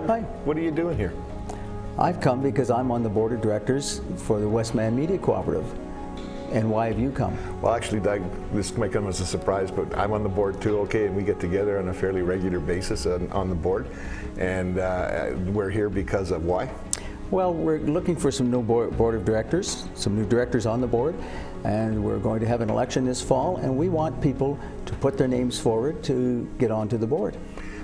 Hi. What are you doing here? I've come because I'm on the board of directors for the Westman Media Cooperative. And why have you come? Well, actually, Doug, this might come as a surprise, but I'm on the board too, okay, and we get together on a fairly regular basis on the board. And we're here because of why? Well, we're looking for some new board of directors, some new directors on the board, and we're going to have an election this fall, and we want people to put their names forward to get onto the board.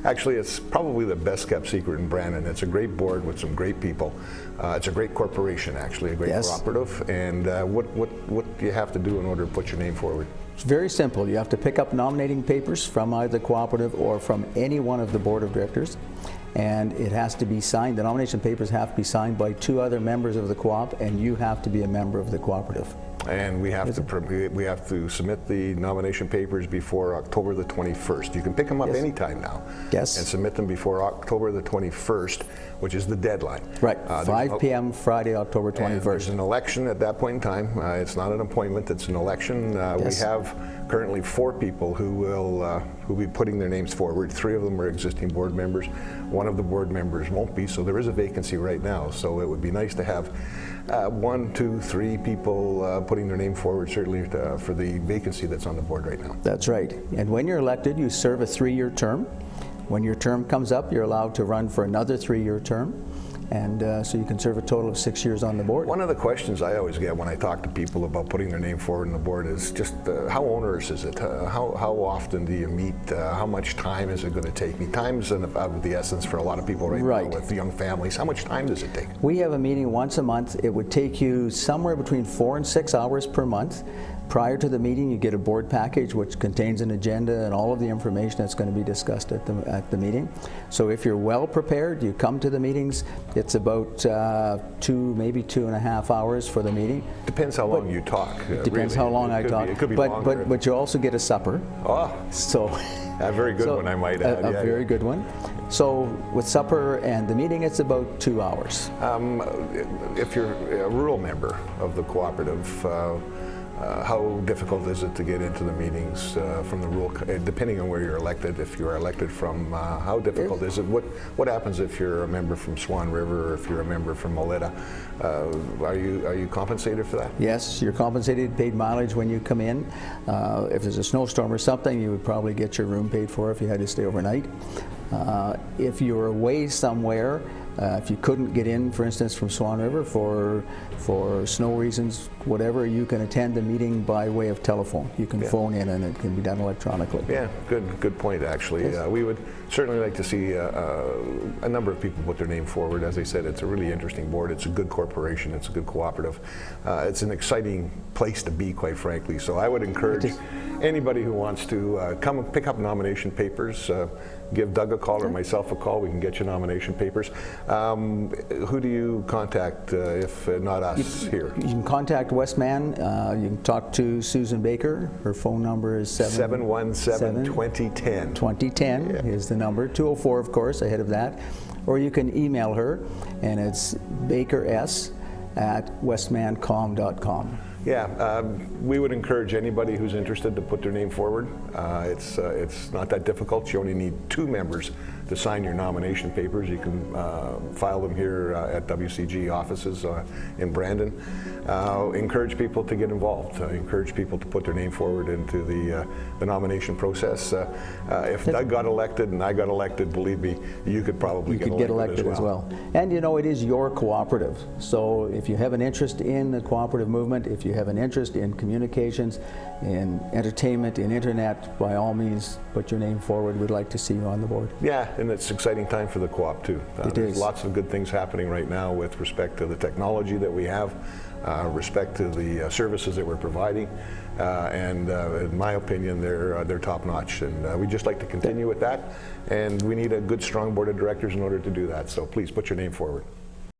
Actually, it's probably the best kept secret in Brandon. It's a great board with some great people. It's a great corporation, actually, a great cooperative. And what do you have to do in order to put your name forward? It's very simple. You have to pick up nominating papers from either the cooperative or from any one of the board of directors. And it has to be signed. The nomination papers have to be signed by 2 other members of the co-op, and you have to be a member of the cooperative. And we have to submit the nomination papers before October the 21st. You can pick them up anytime now. Yes. And submit them before October the 21st, which is the deadline. Right. 5 p.m. Friday, October 21st. There's an election at that point in time. It's not an appointment. It's an election. We have currently 4 people who will be putting their names forward. 3 of them are existing board members. 1 of the board members won't be. So there is a vacancy right now. So it would be nice to have 1, 2, 3 people putting their name forward, certainly for the vacancy that's on the board right now. That's right. And when you're elected, you serve a 3-year term. When your term comes up, you're allowed to run for another 3-year term. And so you can serve a total of 6 years on the board. One of the questions I always get when I talk to people about putting their name forward on the board is just how onerous is it? How often do you meet? How much time is it going to take? Time's of the essence for a lot of people right now with young families. How much time does it take? We have a meeting once a month. It would take you somewhere between 4 and 6 hours per month. Prior to the meeting, you get a board package which contains an agenda and all of the information that's going to be discussed at the meeting. So if you're well prepared, you come to the meetings. It's about 2, maybe 2.5 hours for the meeting. Depends how long you talk. Depends how long I talk. It could be longer. But you also get a supper. Oh, so a very good one, I might add. A very good one. So with supper and the meeting, it's about 2 hours. If you're a rural member of the cooperative, how difficult is it to get into the meetings from the rural, depending on where you're elected? If you're elected from, how difficult is it? What happens if you're a member from Swan River or if you're a member from Moleta? Are you compensated for that? Yes, you're compensated, paid mileage when you come in. If there's a snowstorm or something, you would probably get your room paid for if you had to stay overnight. If you're away somewhere, if you couldn't get in, for instance, from Swan River for snow reasons, whatever, you can attend the meeting by way of telephone. You can phone in and it can be done electronically. Yeah, good point, actually. Yes. We would certainly like to see a number of people put their name forward. As I said, it's a really interesting board. It's a good corporation. It's a good cooperative. It's an exciting place to be, quite frankly. So I would encourage anybody who wants to come and pick up nomination papers, give Doug a call or myself a call. We can get you nomination papers. Who do you contact if not us here? You can contact Westman. You can talk to Susan Baker. Her phone number is 717-2010. 2010 is the number. 204, of course, ahead of that. Or you can email her, and it's bakers@westmancom.com. Yeah, we would encourage anybody who's interested to put their name forward. It's not that difficult. You only need 2 members to sign your nomination papers. You can file them here at WCG offices in Brandon. Encourage people to get involved. Encourage people to put their name forward into the nomination process. If Doug got elected and I got elected, believe me, you could probably get elected as well. And you know, it is your cooperative. So if you have an interest in the cooperative movement, if you have an interest in communications, in entertainment, in internet, by all means, put your name forward. We'd like to see you on the board. Yeah, and it's an exciting time for the co-op too. There's lots of good things happening right now with respect to the technology that we have, respect to the services that we're providing, and in my opinion, they're top notch. And we'd just like to continue with that. And we need a good, strong board of directors in order to do that. So please put your name forward.